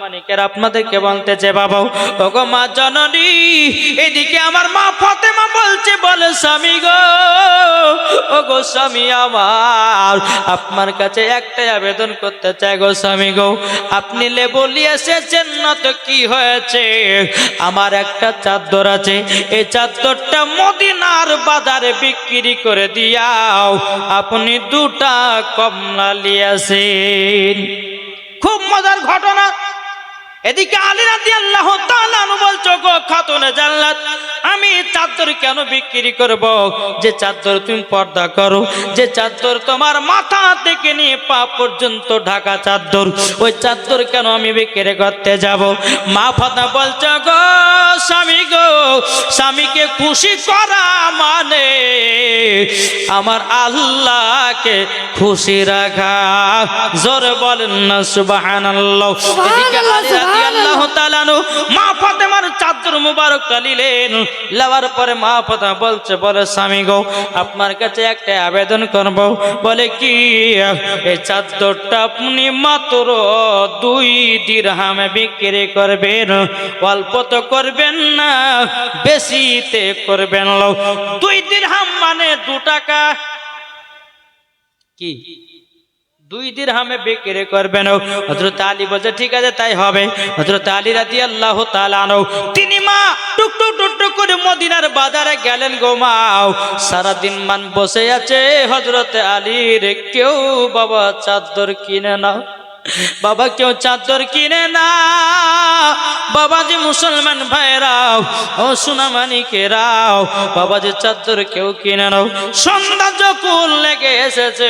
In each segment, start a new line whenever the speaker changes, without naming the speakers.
মানিকের আপনাদেরকে বলতেছে বাবা ওগো মা জননী, এদিকে আমার মা ফাতেমা বলছে, বলে স্বামী গো, ওগো স্বামী আমার, আপনার কাছে একটাই আবেদন করতে চাই গো স্বামী গো, আপনি লেবলি এসেছেন না তো কি হয়েছে, আমার একটা চাদর আছে, এই চাদরটা মদিনার বাজারে বিক্রি করে দিয়াও, আপনি দুটা কমলা লিয়াছেন। খুব মজার ঘটনা। এদিকে আলী রাদিয়াল্লাহু তাআলা আনহু বলছো গো খাতুনে জান্নাত, আমি চাদর কেন বিক্রি করব, যে চাদর তুমি পর্দা করো, যে চাদর তোমার মাথা থেকে নিয়ে পা পর্যন্ত ঢাকা চাদর, ওই চাদর কেন আমি বিক্রি করতে যাব। মা ফাতেমা বলছো গো স্বামী গো, স্বামীকে খুশি করা মানে আমার আল্লাহকে খুশি রাখা। জোরে বলেন না সুবহানাল্লাহ। এদিকে আলী রাদিয়াল্লাহু তাআলা আনহু মা ফাতেমার চাদর মুবারকটা নিলেন, নেওয়ার পরে মা ফাতেমা বলছে, বলে স্বামী গো আপনার কাছে একটা আবেদন করব। বলে কি, এই চাদরটা আপনি মাত্র 2 দিরহামে বিক্রি করবেন, অল্প তো করবেন না, বেশিতে করবেন। 2 দিরহাম মানে 2 টাকা, কি 2 দিরহামে বিক্রি করবেন। হযরত আলী বলে ঠিক আছে তাই হবে। হযরত আলী রাদিয়াল্লাহু তাআলা আনহু তিনি মা টুক টুক টুক টুক করে মদিনার বাজারে গেলেন গো মা। সারা দিন মান বসে আছে হযরত আলীর, কেউ বাবা চাদর কিনে না, বাবা কেউ চাদর কিনে না। বাবা যে মুসলমান ভাইরাও, ও সোনামানিকেরাও, বাবা যে চাদর কেউ কিনে নাও। সন্ধ্যা যখন লেগে এসেছে,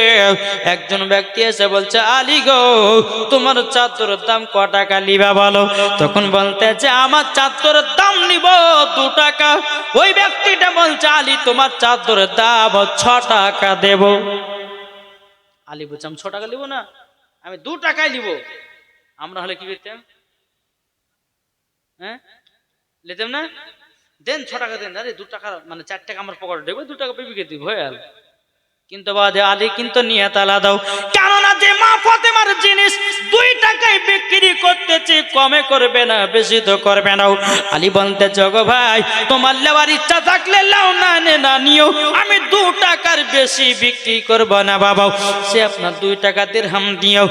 একজন ব্যক্তি এসে বলছে, আলী গো তোমার চাদরের দাম ক টাকা লিবা বলো। তখন বলতেছে আমার চাদরের দাম নিব 2 টাকা। ওই ব্যক্তিটা বলছে, আলী তোমার চাদরের দাম 6 টাকা দেব। আলী বলছে আমি 6 টাকা নিব না, আমি 2 টাকায় নিব। আমরা হলে কি করতাম, হ্যাঁ নিতাম না, দেন 6 টাকা দেন, আরে 2 টাকা মানে 4 টাকা আমার পকেটে দেবো, 2 টাকা বিবিকে দিব হয়ে গেল। কিন্তু বাজে আলী কিন্তু নিয়ত আলাদা, কেননা যে মা ফাতেমার জিনিস 2 টাকায় বিক্রি করতেছে, কমে করবে না, বেশি তো করবে না। আলী বলতে জগো ভাই তোমার লেওয়ার ইচ্ছা থাকলে লাও, না না নিও, আমি 2 টাকার বেশি বিক্রি করব না বাবা। সে আপনার 2 টাকা দিরহাম দিও,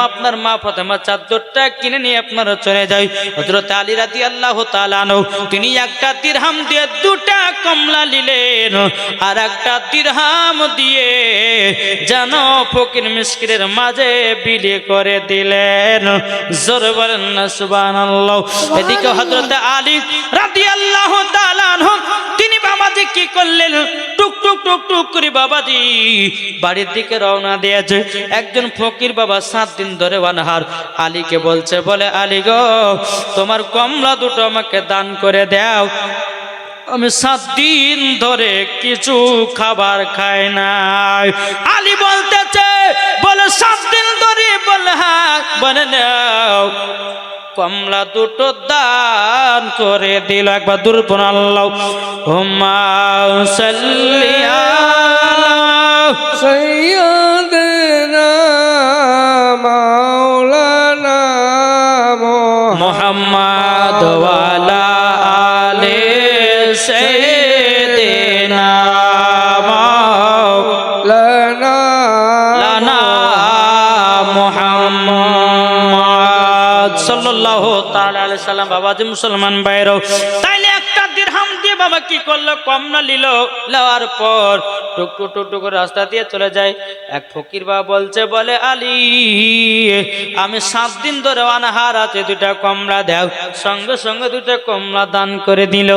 আপনার মা ফাতেমা চাদরটা কিনে নিয়ে আপনারা চলে যায়। হযরত আলী রাদিয়াল্লাহু তাআলা আনহু তিনি একটা দিরহাম দিয়ে 2টা কমলা নিলেন, আর একটা দিরহাম দিয়ে যেন ফকির মিসকিনের মাঝে বিলি করে দিলেন। জোরে বলেন না সুবহানাল্লাহ। এদিকে হযরত আলী রাদিয়াল্লাহু তাআলা আনহু তিনি বাবাজি কি করলেন, টুক টুক টুক টুক করে বাবাজি বাড়ির দিকে রওনা দিয়েছে। একজন ফকির বাবা 7 দিন ধরে অনাহার, আলীকে বলছে, বলে আলী গো তোমার কমলা 2টো আমাকে দান করে দাও, আমি 7 দিন ধরে কিছু খাবার খাই নাই। আলী বলতেছে, বলে 7 দিন ধরে, বলে হ্যাঁ, বলে নাও। কমলা 2টো দান করে দিল। একবার দুরূদ আল্লাহুম্মা সাল্লি আলা
সাইয়্যিদিনা মাওলানা
মুহাম্মদ ওয়া আলা আলি সাইয়্যিদিনা
মাওলানা
মুহাম্মদ সাল্লাল্লাহু তাআলা আলাইহি সাল্লাম। বাবাজি মুসলমান ভাইরা, তাইলে একটা দিরহাম দিয়ে বাবা কি করলো, কমলা নিল, নেওয়ার পর টুক টুক টুক টুক রাস্তা দিয়ে চলে যায়। এক ফকির বাবা বলছে, বলে আলী আমি 7 দিন ধরে অনাহার আছে, 2টা কমলা দাও। সঙ্গে সঙ্গে 2টা কমলা দান করে দিল।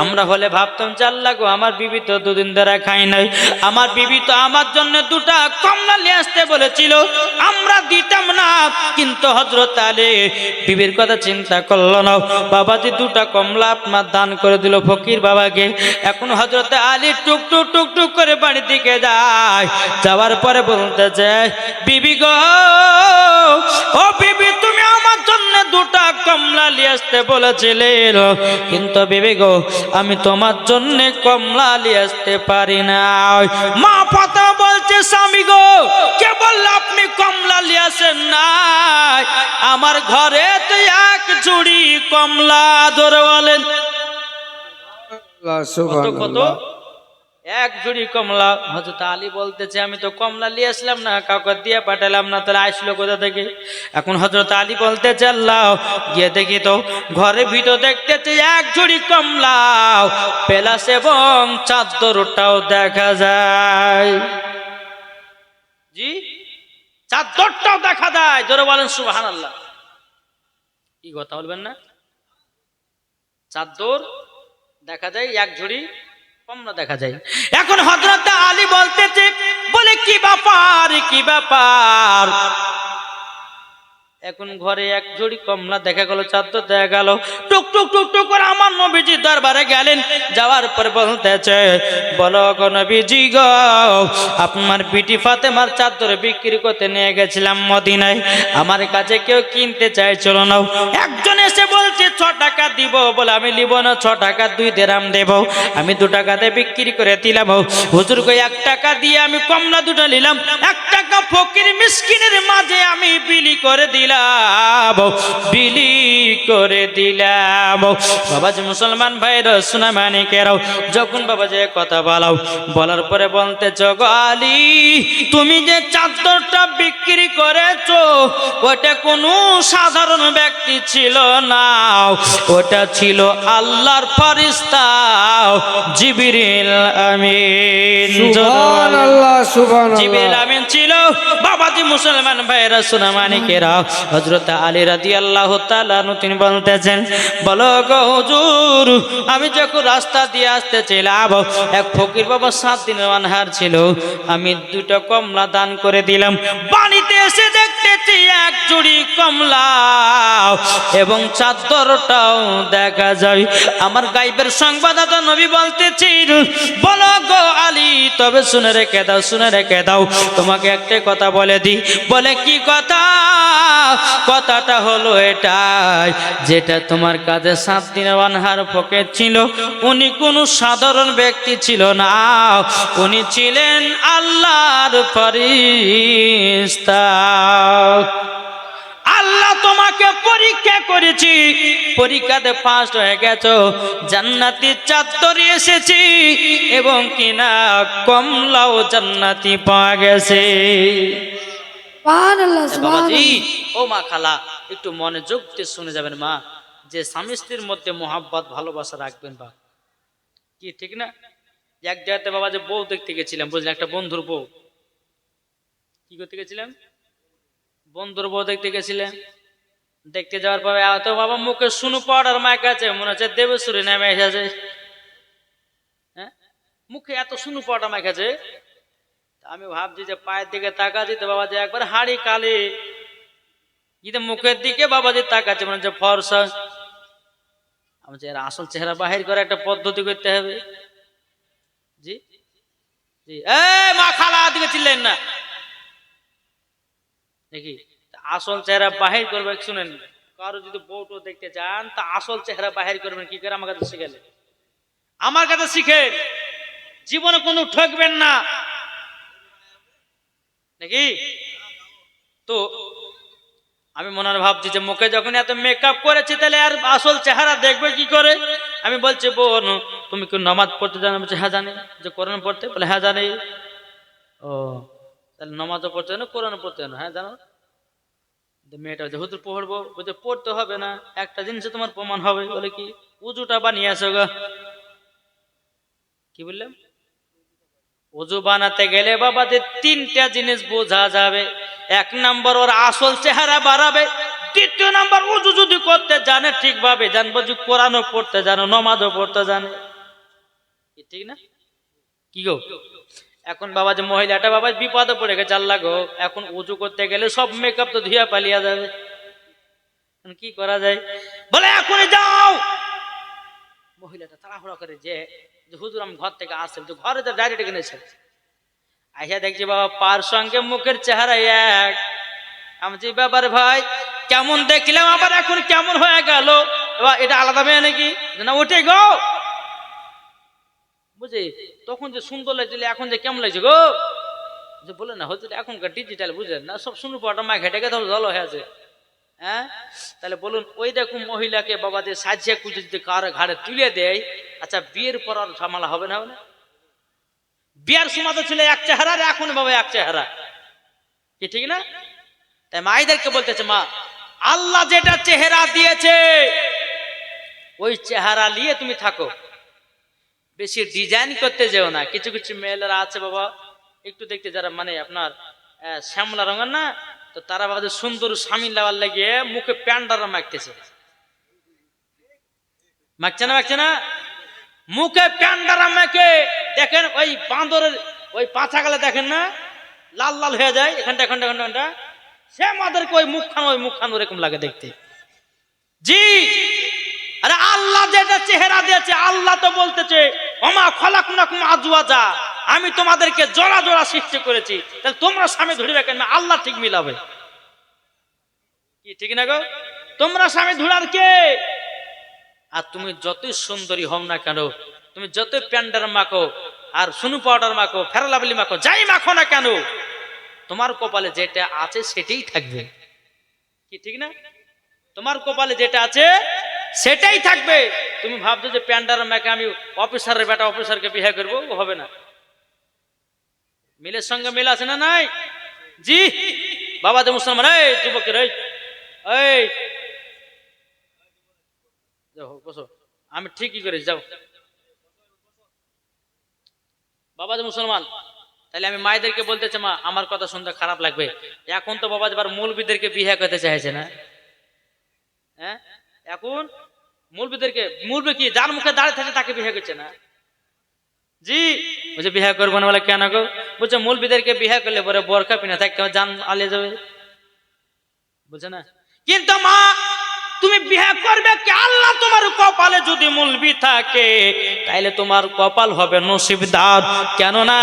আমরা হলে ভাবতাম যে আল্লাহ গো আমার বিবি তো 2 দিন ধরে খাই নাই, আমার বিবি তো আমার জন্য 2টা কমলা নিয়ে আসতে বলেছিল, আমরা দিতাম না। কিন্তু হযরত আলী বিবির কথা চিন্তা করলো না, বাবাজি 2টা কমলা আপনার দান করে দিল ফকির বাবাকে। এখন হযরত আলী টুক টুক টুক টুক করে বাড়ির দিকে যায়। যাওয়ার পরে বলতেছে, বিবি গো, ও বিবি তুমি আমার জন্য 2টা কমলা নিয়ে আসতে বলেছিলেন, কিন্তু বিবি গো আমি তোমার জন্য কমলা নিয়ে আসতে পারি না। মা ফাতেমা বলছে স্বামী গো কে বলল আপনি কমলা নিয়ে আসেন না? আমার ঘরে তো এক ঝুড়ি কমলা। ধরে বলেন
আল্লাহ
কত
সুবহানাল্লাহ।
এক ঝুড়ি কমলা। হযরত আলী বলতেছে আমি তো কমলা নিয়ে আসলাম না, কাউকে দিয়ে পাঠালাম না, তাহলে আসলো কোথা থেকে? এখন হযরত আলী বলতেছে আল্লাহ গিয়ে দেখি তো ঘরের ভিতর দেখতেছে এক ঝুড়ি কমলা পেলাস এবং চাদরটাও দেখা যায়। জি চাদরটাও দেখা যায়। জোরে বলেন সুবহানাল্লাহ। কি কথা বলবেন না? চাদর দেখা যায়, এক ঝুড়ি কমলা দেখা যায়। এখন হযরত আলী বলতেছে বলে কি ব্যাপার কি ব্যাপার? এখন ঘরে এক ঝুড়ি কমলা দেখা গেল, চাদর দেখা গেল। টুক টুক টুক টুক করে আমার নবীজির দরবারে গেলেন। যাওয়ার পর বলতেছে বলো গো নবীজি গো আপনার বিটি ফাতেমার চাদর বিক্রি করতে নিয়ে গেছিলাম মদিনায়, আমার কাছে কেউ কিনতে চাইছিল না। একজন এসে বলছে 6 টাকা দিব, বলে আমি নিব না, 6 টাকা 2 দিরহাম দেব। আমি 2 টাকাতে বিক্রি করে দিলাম। হুজুর কই 1 টাকা দিয়ে আমি কমলা দুটো নিলাম, 1 টাকা ফকির মিসকিনের মাঝে আমি বিলি করে দিলাম, বিলি করে দিলাম। বাবাজি মুসলমান ভাইরা সোনা মানিকেরাও, যখন বাবাজি কথা বলাও, বলার পরে বলতে গো আলী তুমি যে চাদরটা বিক্রি করেছো ওটা কোনো সাধারণ ব্যক্তি ছিল না, ওটা ছিল আল্লাহর ফেরেশতা জিবরিল আমিন।
সুবহানাল্লাহ সুবহানাল্লাহ।
জিবরিল আমিন ছিল। বাবাজি মুসলমান ভাইরা সোনা মানিকেরা, হযরত আলী রাদিয়াল্লাহু তাআলা তিনি বলতেছেন বলো গো হুজুর আমি যখন রাস্তা দিয়ে আসতেছিলাম এক ফকির বাবা 7 দিনের অনাহার ছিল, আমি 2টা কমলা দান করে দিলাম। বাড়িতে এসে দেখতেছি এক ঝুড়ি কমলা এবং চাদরটাও দেখা যায়। আমার গায়বের সংবাদদাতা নবী বলতেছি বলো গো আলী তবে শুনে রেখে দাও, শুনে রেখে দাও, তোমাকে একটা কথা বলে দিই। বলে কি কথা? কথাটা হলো এটাই, যেটা তোমার কাছে 7 দিনের অনাহার ফকির ছিল উনি কোনো সাধারণ ব্যক্তি ছিল না, উনি ছিলেন আল্লাহর ফেরেশতা। আল্লাহ তোমাকে পরীক্ষা করেছি, পরীক্ষাতে ফার্স্ট হয়ে গেছো, জান্নাতি চাদর এসেছি এবং কিনা কমলাও জান্নাতি পাওয়া গেছে।
সুবহানাল্লাহ
বাবাজি
সুবহানাল্লাহ।
ও মা খালা একটু মনোযোগ দিয়ে শুনে যাবেন মা, যে স্বামী স্ত্রীর মধ্যে মহাব্বত ভালোবাসা রাখবেন বা কি ঠিক না? এক জায়গাতে বাবা যে বউ দেখতে গেছিলাম, বুঝলেন, একটা বন্ধুর বউ। কি করতে গেছিলাম? বন্ধুর বউ দেখতে গেছিলেন। দেখতে যাওয়ার পরে এত বাবা মুখে শুনু পাউডার মাইক আছে, মনে হচ্ছে দেবসুরি নেমে এসেছে। হ্যাঁ মুখে এত শুনু পাউডার মাইক আছে। আমি ভাবছি যে পায়ের দিকে তাকাচ্ছি তো বাবা যে একবার হাড়ি কালি, কিন্তু মুখের দিকে বাবাজি তাকাচ্ছে মনে হচ্ছে ফর্সা। আমি এর আসল চেহারা বাহির করে একটা পদ্ধতি করতে হবে। জি জি এই মা খালা দিকে চিল্লেন না দেখি, আসল চেহারা বাহির করবে। শুনেন, কারো যদি বউটো দেখতে চান তা আসল চেহারা বাহির করবেন কি করে? আমার কাছে শিখেলেন, আমার কাছে শিখেন, জীবনে কোনো ঠকবেন না নাকি? তো আমি মনে হয় ভাবছি যে মুখে যখন এত মেকআপ করেছি তাহলে আর আসল চেহারা দেখবে কি করে? আমি বলছি বোন তুমি কি নামাজ পড়তে জানো? বলছে হ্যাঁ জানি। যে কোরআন পড়তে? বলে হ্যাঁ জানি। ও তাহলে নামাজও পড়তে জানো, কোরআন পড়তে জানো? হ্যাঁ জানো। মেয়েটা বলছে হুজুর পড়বো। বলছে পড়তে হবে না, একটা জিনিসে তোমার প্রমাণ হবে। বলে কি? উজুটা বানিয়ে আসো গা। কি বললাম? উজু বানাতে গেলে বাবা যে 3টা জিনিস বোঝা যাবে। 1 নম্বর ওর আসল চেহারা বাড়াবে, 2য় নম্বর উজু যদি করতে জানে ঠিকভাবে, জানবো যে কোরআনও পড়তে জানো, নামাজও পড়তে জানে। ঠিক না? কি গো এখন বাবা যে মহিলাটা বাবা বিপদে পড়ে গেছে, আল্লাহ গো এখন উজু করতে গেলে সব মেকআপ তো ধুয়ে পালিয়ে যাবে, কি করা যায়? বলে এখনই যাও। মহিলাটা তাড়াহুড়া করে যে হুজুর আমি ঘর থেকে আসছে, ঘরে তো ডাইরেক্ট কিনেছে। আইসা দেখছি বাবা পার সঙ্গে মুখের চেহারা এক। আমি যে ব্যাপার ভাই কেমন দেখলাম আবার এখন কেমন হয়ে এবার এটা আলাদা মেয়ে নাকি, না ওটাই গো, বুঝি তখন যে সুন্দর লাগছিল এখন যে কেমন লাগছে গো, যে বলে না হচ্ছে এখনকার ডিজিটাল বুঝলেন না, সব শুনু পাটা মা ঘেটে গেছে জল হয়ে আছে। হ্যাঁ, তাহলে বলুন ওই রকম মহিলাকে বাবা যে সাজিয়ে কুজে যদি কার ঘাড়ে তুলে দেয়, আচ্ছা বিয়ের পর আর ঝামেলা হবে না? হবে না? বিয়ের সময় তো ছিল এক চেহারা, আর এখন বাবা এক চেহারা, কি ঠিক না? তাই মায়েদেরকে বলতেছে, মা আল্লাহ যেটা চেহারা দিয়েছে ওই চেহারা নিয়ে তুমি থাকো, বেশি ডিজাইন করতে যেও না। কিছু কিছু মেয়েরা আছে বাবা একটু দেখতে যারা মানে আপনার শ্যামলা রঙের না, তো তারা বাবা সুন্দর স্বামী লাগার লাগিয়ে মুখে প্যান্ডারা মাখতেছে, মাখছে না মাখছে না, মুখে প্যান্ডারা মেখে দেখেন ওই বাঁদরের ওই পাছা গেলে দেখেন না লাল লাল হয়ে যায় এখানটা এখানটা এখানটা, সে আমাদেরকে ওই মুখখান ওরকম লাগে দেখতে। জি, আরে আল্লাহ যেটা চেহারা দিয়েছে, আল্লাহ তো বলতেছে ওমা খলাকনাকুম আজওয়াজা, আমি তোমাদেরকে জোড়া জোড়া সৃষ্টি করেছি, তাহলে তোমরা স্বামী ধরিবে কেন? আল্লাহ ঠিক মিলাবে, কি ঠিক না গো? তোমরা স্বামী ধরার কে? আর তুমি যতই সুন্দরী হও না কেন, তুমি যতই প্যান্ডার মাখো আর সুনু পাউডার মাখো ফেরালাবলি মাখো যাই মাখো না কেন, তোমার কপালে যেটা আছে সেটাই থাকবে, কি ঠিক না? তোমার কপালে যেটা আছে সেটাই থাকবে। তুমি ভাবছো যে প্যান্ডার মাখে আমি অফিসারের বেটা অফিসারকে বিয়ে করবো, হবে না। মিলের সঙ্গে মিল আছে না নাই? জি বাবা যে মুসলমান, এই যুবকের এই বসো, আমি ঠিকই করেছি যাও বাবা যে মুসলমান। তাহলে আমি মায়েদেরকে বলতেছি, মা আমার কথা শুনতে খারাপ লাগবে, এখন তো বাবা এবার মৌলবীদেরকে বিয়ে করতে চাইছে না। হ্যাঁ, এখন মৌলবী কি যার মুখে দাঁড়িয়ে থাকে তাকে বিয়ে করছে না। জি বলছে বিয়ে করবো না, বলে কেন গো? বলছে মৌলবীদেরকে বিয়ে করলে পরে বোরকা পিনা থাকতে জান আলিয়ে যাবে, বুঝছে না? কিন্তু মা তুমি বিয়ে করবে কি? আল্লাহ তোমার কপালে যদি মৌলবী থাকে তাইলে তোমার কপাল হবে নসিবদার। কেননা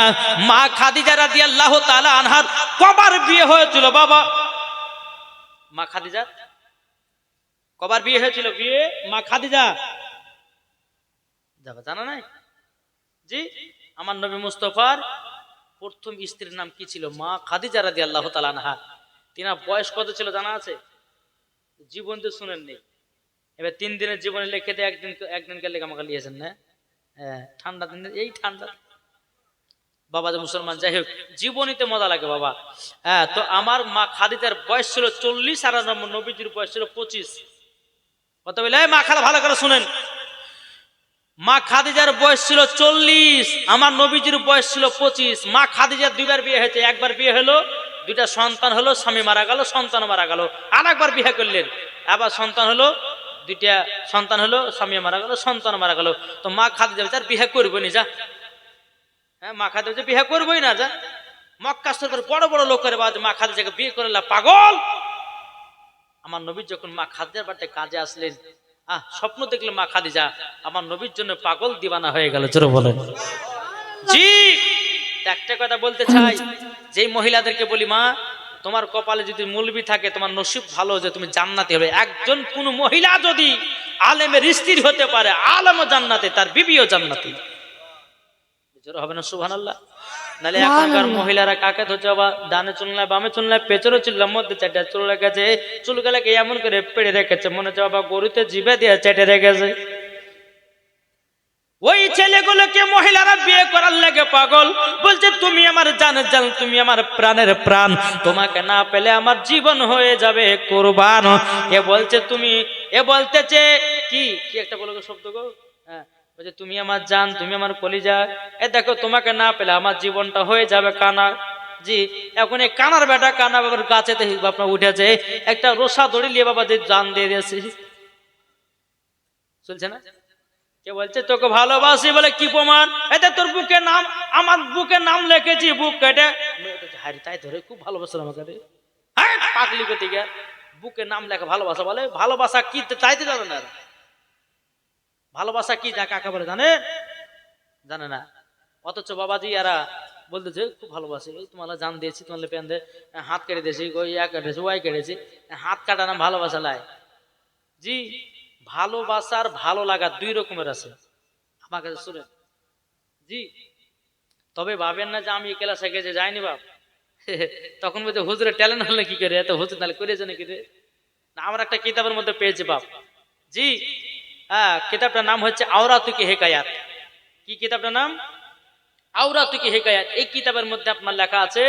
মা খাদিজা রাদিয়াল্লাহু তাআলা আনহার কবার বিয়ে হয়েছিল বাবা? মা খাদিজা কবার বিয়ে হয়েছিল? বিয়ে মা খাদিজা যাবা জানা নাই? জি, আমার নবী মুস্তাফার প্রথম স্ত্রীর নাম কি ছিল? মা খাদিজা রাদিয়াল্লাহু তাআলা আনহা। তিনার বয়স কত ছিল জানা আছে? জীবন তো শুনেননি, এবার 3 দিনের জীবনে লিখে দিয়ে একদিনকে লেখামাখা লিয়েছেন না? হ্যাঁ, ঠান্ডা দিন, এই ঠান্ডা বাবা যে মুসলমান, যাই হোক জীবনীতে মজা লাগে বাবা। হ্যাঁ, তো আমার মা খাদিজার বয়স ছিল 40 আর নবীজির বয়স ছিল 25। কত বলে মা খালা ভালো করে শুনেন, মা খাদিজার বয়স ছিল 40, আমার নবীজির বয়স ছিল 25। মা খাদিজার দুইবার বিয়ে হয়েছে, একবার বিয়ে হলো, 2টা সন্তান হলো, স্বামী মারা গেল, সন্তান মারা গেল, আর একবার বিয়ে করলেন, আবার সন্তান হলো, 2টা সন্তান হলো, স্বামী মারা গেল, সন্তান মারা গেল। তো মা খাদিজা তার বিয়ে করবো নি, যা। হ্যাঁ, মা খাদিজা বিয়ে করবোই না, যা। মক্কা সরকার বড় বড় লোকের বাদ মা খাদিজাকে বিয়ে করলা, পাগল। আমার নবী যখন মা খাদিজার বাড়িতে কাজে আসলেন, স্বপ্ন দেখলে মা খাদিজা আমার নবীর জন্য পাগল দিবানা হয়ে গেল, জোরে বলেন। জি, একটা কথা বলতে চাই, যেই মহিলাদেরকে বলি মা তোমার কপালে যদি মৌলবী থাকে তোমার নসিব ভালো যে তুমি জান্নাতি হবে। একজন কোন মহিলা যদি আলেমের স্ত্রী হতে পারে, আলেমও জান্নাতে, তার বিবিও জান্নাতি, জোরে হবে না সুবহানাল্লাহ? নাহলে এখনকার মহিলারা কাকে ধরছে বাবা, ডানে চুলনায় বামে চুলনায় পেছনে চুলনার মধ্যে 4টা চুল রেখেছে, চুলগুলাকে এমন করে পেড়ে রেখেছে মনে হচ্ছে বাবা গরুতে জিভে দিয়ে চেটে রেখেছে। ওই ছেলেগুলোকে মহিলারা বিয়ে করার লাগে পাগল, বলছে তুমি আমার জানের জান, তুমি আমার প্রাণের প্রাণ, তোমাকে না পেলে আমার জীবন হয়ে যাবে কুরবান। এ বলতেছে কি একটা বলো শব্দ গো, হ্যাঁ, বলছে তুমি আমার জান, তুমি আমার কলিজা, দেখো তোমাকে না পেলে আমার জীবনটা হয়ে যাবে কানা। জি, এখন এই কানার বেটা কানা বাবার গাছেতে আপনার উঠেছে, একটা রোসা দড়ি নিয়ে বাবা যে জান দিয়ে দিয়েছে, চলছে না? কে বলছে তোকে ভালোবাসি, বলে কি প্রমাণ? এতে তোর বুকে নাম, আমার বুকে নাম লিখেছি, বুক কেটে হারি তাই ধরে খুব ভালোবাসে আমাকে রে। হ্যাঁ, পাগলি গতিকে বুকে নাম লেখা ভালোবাসা বলে? ভালোবাসা কি চাইতে জানে না, ভালোবাসা কি যা কাকে বলে জানে না। অথচ বাবাজি এরা বলতেছে খুব ভালোবাসে, তোমার জান দিয়েছি, তোমার পেন দে, হাত কেটে দিয়েছি, ওই কেটেছি, ওই কেটেছি, হাত কাটা নাম ভালোবাসা লাই। জি, ভালোবাসার ভালো লাগা দুই রকমের আছে আমার কাছে শুনেন জি। তবে ভাবেন না যে আমি এই ক্লাসে গেছে যাইনি বাপ তখন বলতে হুজুরের ট্যালেন্ট হলে কি করে এত হুজুর তাহলে করেছে নাকি রে না আমার একটা কিতাবের মধ্যে পেয়েছি বাপ জি। হ্যাঁ কিতাবটার নাম হচ্ছে আওরাতুকি হেকায়াত। কি কিতাবটার নাম? আওরাতুকি হেকায়াত। এই কিতাবের মধ্যে আপনার লেখা আছে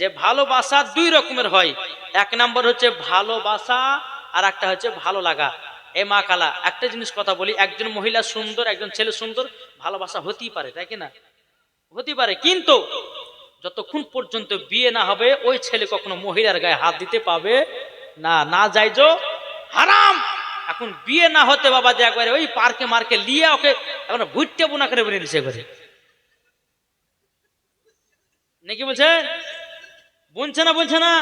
যে ভালোবাসা দুই রকমের হয়। এক নম্বর হচ্ছে ভালোবাসা আর একটা হচ্ছে ভালো লাগা। এ মা কালা একটা জিনিস কথা বলি, একজন মহিলা সুন্দর একজন ছেলে সুন্দর ভালোবাসা হতেই পারে তাই কি না? হতে পারে, কিন্তু যতক্ষণ পর্যন্ত বিয়ে না হবে ওই ছেলে কখনো মহিলার গায়ে হাত দিতে পাবে না, না যাইজো হারাম। এখন বিয়ে না হতে বাবা যে একবারে ওই পার্কে মার্কে লিয়ে ওকে এখন ভুট্টে বোনা করে বেরিয়ে দিছে করে নাকি বলছে বুনছে না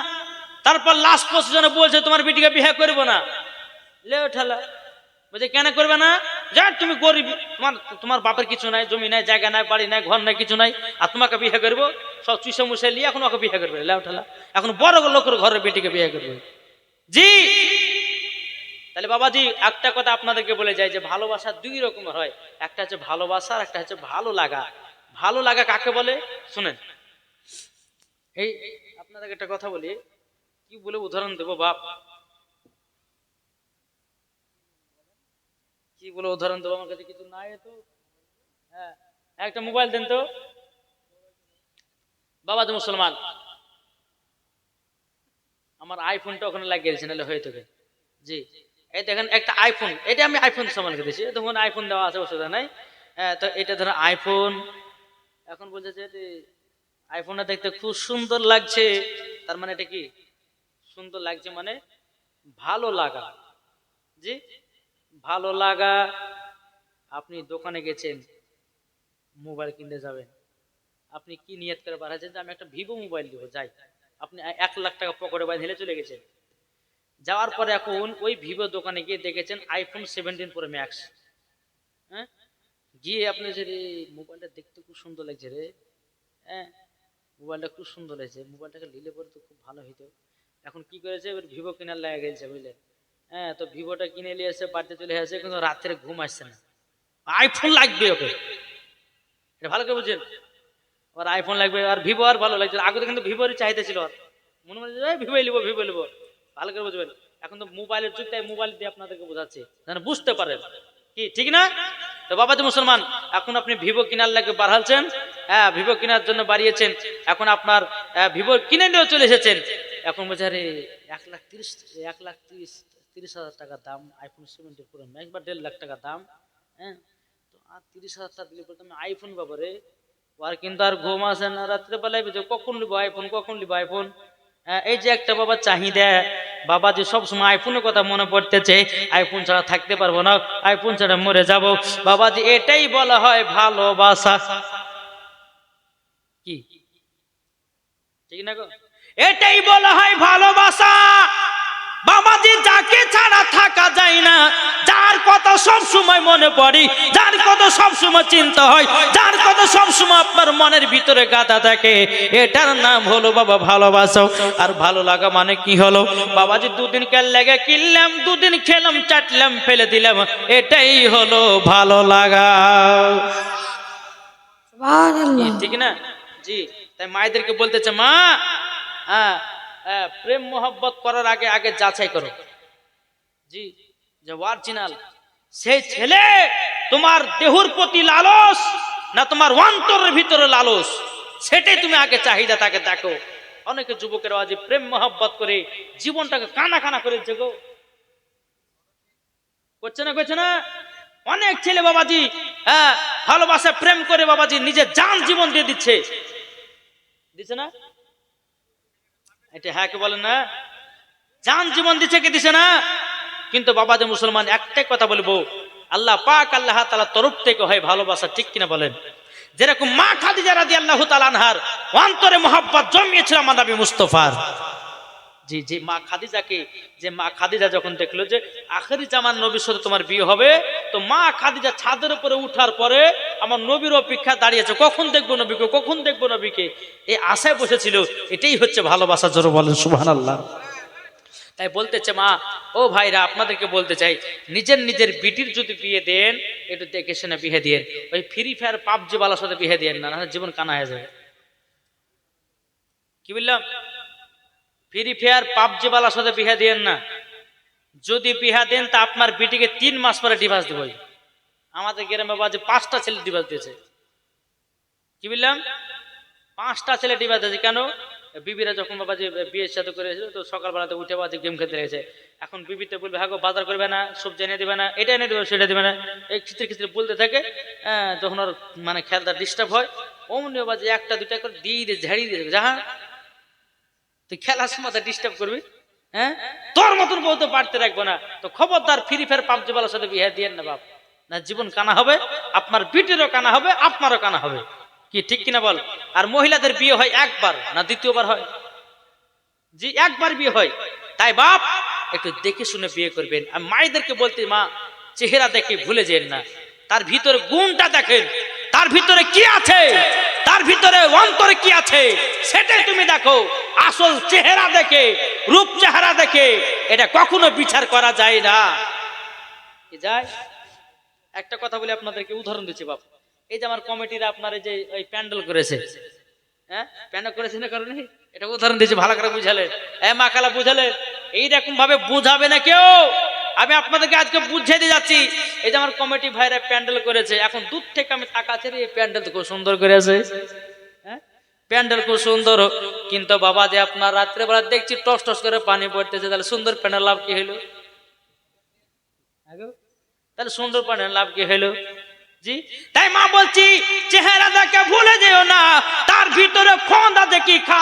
তারপর লাস্ট পজিশনে বলছে তোমার বেটিকে বিয়ে করবো না। লে ঠেলা বলছে কেন করবে না? যা তুমি গরিব, তোমার বাপের কিছু নাই, জমি নাই, জায়গা নাই, বাড়ি নাই, ঘর নাই, কিছু নাই, আর তোমাকে বিয়ে করবো সব চুষে মুছে নিয়ে এখন ওকে বিয়ে করবে। লেও ঠেলা এখন বড় লোকের ঘরের বেটিকে বিয়ে করবে জি। তাহলে বাবাজি একটা কথা আপনাদেরকে বলে যায় যে ভালোবাসা দুই রকমের হয়, একটা হচ্ছে ভালোবাসা আর একটা হচ্ছে ভালো লাগা। ভালো লাগা কাকে বলে শুনেন, এই আপনাদেরকে একটা কথা বলি, কি বলে উদাহরণ দেবো বাপ, কি বলে উদাহরণ দেবো, আমার কাছে কিছু নাই তো। হ্যাঁ একটা মোবাইল দেন তো বাবা, তো মুসলমান আমার আইফোনটা ওখানে লাগিয়ে দিয়েছে নাহলে হয়ে থাকে জি। এই দেখেন একটা আইফোন, এটা আমি আইফোন সামানকে দিয়েছি, তখন আইফোন দেওয়া আছে অসুবিধা নাই। তো এটা ধরো আইফোন, এখন বলছে যে আইফোনটা দেখতে খুব সুন্দর লাগছে, তার মানে এটা কি সুন্দর লাগছে মানে ভালো লাগা জি। ভালো লাগা, আপনি দোকানে গেছেন মোবাইল কিনতে যাবেন, আপনি কি নিয়ত করে বাড়াচ্ছেন যে আমি একটা ভিভো মোবাইল দিব যাই, আপনি 1 লাখ টাকা পকেটে বাইরে ঢেলে চলে গেছেন। যাওয়ার পরে এখন ওই ভিভো দোকানে গিয়ে দেখেছেন আইফোন 17 প্রো ম্যাক্স। হ্যাঁ গিয়ে আপনি যে রে মোবাইলটা দেখতে খুব সুন্দর লাগছে রে, হ্যাঁ মোবাইলটা খুব সুন্দর লাগছে, মোবাইলটাকে নিলে পরে তো খুব ভালো হইতো। এখন কি করেছে এবার ভিভো কেনার লেগে গেছে বুঝলেন। হ্যাঁ তো ভিভোটা কিনে নিয়ে এসে বাড়িতে চলে আসে, কিন্তু রাত্রে ঘুম আসছে না, আইফোন লাগবে ওকে, এটা ভালো করে বুঝছেন। আর আইফোন লাগবে আর ভিভো আর ভালো লাগছে, আগে তো কিন্তু ভিভোরই চাহিদা ছিল, আর মনে মনে ভিভোই লিবো ভিভো লিবো, ভালো করে বুঝবেন। এখন তো মোবাইলের যুগ, তাই মোবাইল দিয়ে আপনাদেরকে বোঝাচ্ছি যেন বুঝতে পারেন কি ঠিক না। তো বাবা যে মুসলমান, এখন আপনি ভিভো কেনার লাগে বাড়াচ্ছেন, হ্যাঁ ভিভো কেনার জন্য বাড়িয়েছেন, এখন আপনার ভিভো কিনে নিয়েও চলে এসেছেন। এখন বলছে আরে 1,30,000 টাকা দাম আইফোন 17 প্রো ম্যাক্স বা 1.5 লাখ টাকা দাম, হ্যাঁ তো আর 30,000 টাকা দিলে পরে তুমি আইফোন পাবো রে। আর কিন্তু আর ঘুম আসে না, রাত্রে বেলায় কখন নিবো আইফোন, কখন নিবো আইফোন। এই যে একটা বাবা চাহিদা, বাবা যে সবসময় আইফোনের কথা মনে পড়তেছে, আইফোন ছাড়া থাকতে পারবো না, আইফোন ছাড়া মরে যাব। বাবাজি এটাই বলা হয় ভালোবাসা, কি ঠিক না গো? এটাই বলা হয় ভালোবাসা। বাবাজি যাকে ছাড়া থাকা যায় না, যার কথা সব সময় মনে পড়ে, যার কথা সব সময় চিন্তা হয়, যার কথা সব সময় আপনার মনের ভিতরে গাঁথা থাকে, এটার নাম হলো বাবা ভালোবাসা। আর ভালো লাগা মানে কি হলো বাবাজি, দুদিন কাল লেগে কিনলাম, দুদিন খেলাম, চাটলাম, ফেলে দিলাম, এটাই হলো ভালো লাগা। ঠিক না জি। তাই মায়েদেরকে বলতেছে মা, হ্যাঁ প্রেম মোহব্বত করার আগে আগে যাচাই করো জি, যে অরিজিনাল সেই ছেলে তোমার দেহর প্রতি লালস না তোমার অন্তরের ভিতরে লালস, সেটাই তুমি আগে চাহিদা তাকে দেখো। অনেকে যুবকেরা আজ প্রেম মোহব্বত করে জীবনটাকে কানা কানা করেছে গো, করছে না। অনেক ছেলে বাবাজি হ্যাঁ ভালোবাসা প্রেম করে বাবাজি নিজের জান জীবন দিয়ে দিচ্ছে না, এটা হ্যাঁ কে বলেন না, জান জীবন দিচ্ছে কে দিছে না। কিন্তু বাবা যে মুসলমান একটাই কথা বলবো, আল্লাহ পাক আল্লাহ তাআলার তরফ থেকে হয় ভালোবাসা, ঠিক কিনা বলেন। যেরকম মা খাদিজা রাদিয়াল্লাহু তাআলা আনহার অন্তরে মহব্বত জন্মিয়েছিল আমার নবী মুস্তাফার জি জি। মা খাদিজা যখন দেখলো যে আখেরি জামান নবীর সাথে তোমার বিয়ে হবে, তো মা খাদিজা ছাদের উপরে উঠার পরে আমার নবীর অপেক্ষা দাঁড়িয়েছে, কখন দেখবো নবীকে, এই আশায় বসেছিল। এটাই হচ্ছে ভালোবাসা, জোরে বলেন সুবহানাল্লাহ। তাই বলতেছে মা, ও ভাইরা, আপনাদেরকে বলতে চাই, নিজের বিটির যদি বিয়ে দেন একটু দেখে শুনে বিয়ে দিয়েন। ওই ফ্রি ফায়ার পাবজি বালার সাথে বিয়ে দিয়েন না, না জীবন কানা হয়ে যাবে। কি বললাম? ফ্রি ফায়ার পাবজি বালার সাথে বিয়ে দিয়েন না। যদি বিয়ে দেন তা আপনার বিটিকে 3 মাস পরে ডিভোর্স দেব। আমাদের গ্রামে বাজে 5টা ছেলে ডিভোর্স দিয়েছে। কি বললাম? 5টা ছেলে ডিভোর্স দিয়েছে। কেন? বিবিরা যখন বাবা যে বিয়ের সাথে করেছিল, তো সকালবেলাতে উঠে বাজে গেম খেলতে লেগেছে। এখন বিবিতে বলবে, হ্যাঁ গো, বাজার করবে না, সবজি এনে দেবে না, এটা এনে দেবে, সেটা দেবে না, এই খিচড়ি খিচড়ি বলতে থাকে। যখন ওর মানে খেলটা ডিস্টার্ব হয়, অমনি বাজে 1টা 2টা করে দিয়ে দিয়ে ঝাড়িয়ে দিয়ে দেবে। যাহা তুই খেলার সময় ডিস্টার্ব করবি, হ্যাঁ তোর মতন বউ তো বাড়তে রাখবো না। তো খবরদার ফ্রি ফায়ার পাবজি বালার সাথে বিয়ে দিয়েন না বাপ, না জীবন কানা হবে, আপনার বিটিরও কানা হবে, আপনারও কানা হবে। কি ঠিক কিনা বল? আর মহিলাদের বিয়ে হয় একবার, না দ্বিতীয়বার হয়? জি, একবার বিয়ে হয়। তাই বাপ একটু দেখে শুনে বিয়ে করবেন। আর মায়েদেরকে বলতে, মা চেহারা দেখে ভুলে যেন না, তার ভিতরে গুণটা দেখেন, তার ভিতরে কি আছে, তার ভিতরে অন্তরে কি আছে সেটাই তুমি দেখো। আসল চেহারা দেখে, রূপ চেহারা দেখে এটা কখনো বিচার করা যায় না। কি যায়? একটা কথা বলে আপনাদেরকে উদাহরণ দিচ্ছি বাপ। এই যে আমার কমিটিরা আপনার এই যে ওই প্যান্ডেল করেছে, হ্যাঁ প্যান্ডেল করেছে না কারণে এটা উদাহরণ দিয়েছি, ভালো করে বুঝালেন। মা খালা বুঝালেন? এইরকম ভাবে বুঝাবে না কেউ, আমি আপনাদেরকে আজকে বুঝিয়ে দিয়ে যাচ্ছি। এই যে আমার কমিটি ভাইরা প্যান্ডেল করেছে, এখন দূর থেকে আমি তাকাচ্ছি, এই প্যান্ডেল তো খুব সুন্দর করেছে, হ্যাঁ প্যান্ডেল খুব সুন্দর। কিন্তু বাবা যে আপনার রাত্রেবেলা দেখছি টস টস করে পানি পড়তেছে, তাহলে সুন্দর প্যান্ডেল লাভ কি হইলো? তাহলে সুন্দর প্যান্ডেল লাভ কি হইলো? জি, তাই মা বলছি চেহারা দেখে ভুলে যেও না, তার ভিতরে খোঁদা দেখি খা